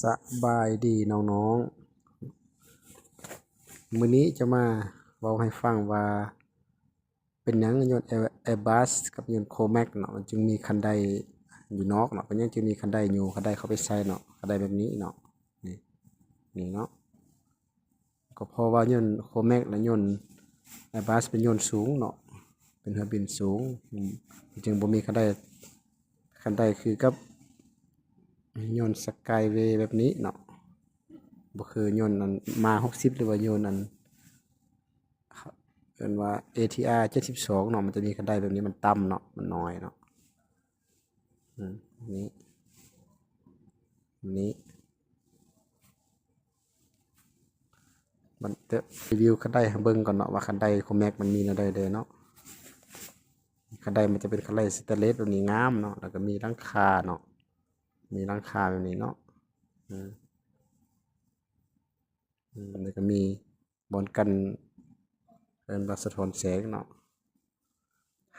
สบายดีน้องๆมื้อนี้จะมาเว้าให้ฟังว่าเป็นหยังยนต์ Airbus กับยนต์ Comac เนาะมันจึงมีคันไดอยู่นอกเนาะเป็นหยังจึงมีคันไดอยู่คันไดเข้าไปใส่เนาะคันไดแบบนี้เนาะนี่นี่เนาะก็เพราะว่ายนต์ Comac และยนต์ Airbus เป็นยนต์สูงเนาะเป็นเครื่องบินสูงจึงบ่มีคันไดคือกับยนต์ Skyway แบบนี้เนาะบ่คือยนต์อันมา60หรือว่ายนต์อันเอิ้นว่า ATR 72เนาะมันจะมีคันไดแบบนี้มันต่ำเนาะมันน้อยเนาะนี้นี้มันจะรีวิวคันไดให้เบิ่งก่อนเนาะว่าคันไดของแม็กมันมีแนวใดเด้อเนาะคันไดมันจะเป็นคันไดสเตนเลสแบบนี้งามเนาะแล้วก็มีหลังคาเนาะมีหลังคาแบบนี้เนาะแล้วก็มีบอนกันเอิ้นว่าสะท้อนแสงเนาะ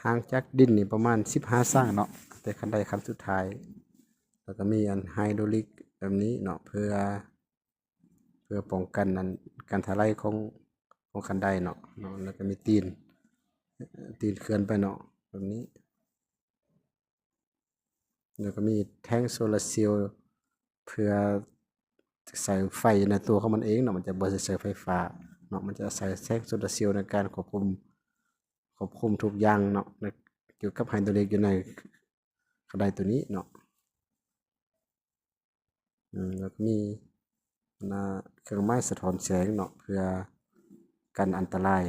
ห่างจากดินนี่ประมาณ15ศอกเนาะแต่คันไดคันสุดท้ายแล้วก็มีอันไฮดรอลิกแบบนี้เนาะเพื่อป้องกันนั้นการถลายของคันไดเนาะแล้วก็มีตีนเคลื่อนไปเนาะแบบนี้แล้วก็มีแท่งโซลาร์เซลล์เพื่อใส่ไฟในตัวของมันเองเนาะมันจะบ่ได้ใช้ไฟฟ้าเนาะมันจะอาศัยแท่งโซลาร์เซลล์ในการควบคุมทุกอย่างเนาะเกี่ยวกับไฮดรอลิกอยู่ในคันไดตัวนี้เนาะแล้วก็มีเครื่องไม้สะท้อนแสงเนาะเพื่อกันอันตราย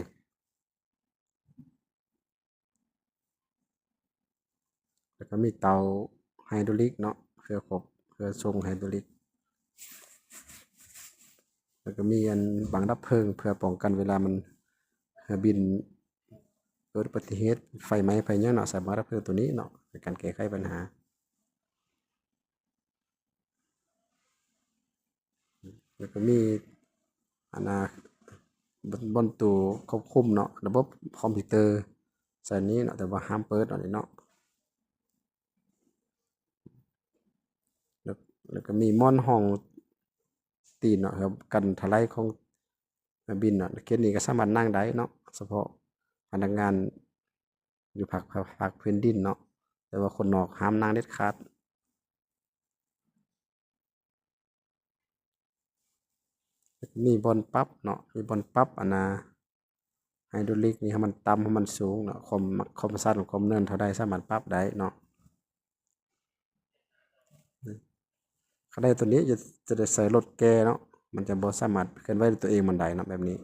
แล้วก็มีเตาไฮดรอลิกเนาะเพื่อส่งไฮดรอลิกแล้วก็มีอันบังดับเพลิงเพื่อป้องกันเวลามันบินเกิดอุบัติเหตุไฟไหม้ไฟหยังเนาะสามารถดับเพลิงตัวนี้เนาะในการแก้ไขปัญหาแล้วก็มีอันน่ะบนตู้ควบคุมเนาะระบบคอมพิวเตอร์ใส่นี้เนาะแต่ว่าห้ามเปิดอันนี้เนาะแล้วก็มีม่อนห้องตีนเนาะครับกันถลายของบินเนาะเคสนี้ก็สามารถนั่งได้เนาะเฉพาะพนักงานอยู่ภาคพื้นดินเนาะแต่ว่าคนนอกห้ามนั่งเด็ดขาดมีบอนปรับเนาะมีบอนปรับอันน่ะไฮดรอลิกนี่ให้มันต่ำให้มันสูงเนาะความสั้นความเนินเท่าใดสามารถปรับได้เนาะคันไดตัวนี้จะได้ใส่รถแก่เนาะมันจะบ่สามารถเคลื่อนไหวด้วยตัวเองมันได้เนาะแบบนี้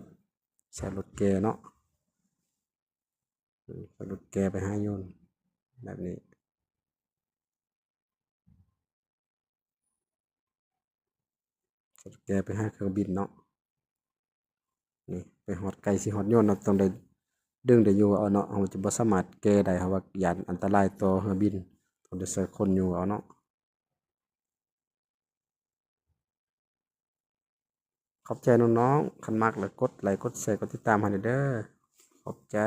ใส่รถแก่เนาะใส่รถแก่ไปหาโยนแบบนี้ใส่รถแก่ไปหาเครื่องบินเนาะนี่ไปฮอดไกลสิฮอดโยนเนาะต้องได้ดึงได้อยู่เอาเนาะเราจะบ่สามารถแก้ได้เพราะว่าย้านอันตรายต่อเครื่องบินต้องได้ใส่คนอยู่เอาเนาะขอบใจน้องๆคันมักแล้วกดไลค์กดแชร์กดติดตามให้หน่อยเด้อขอบใจ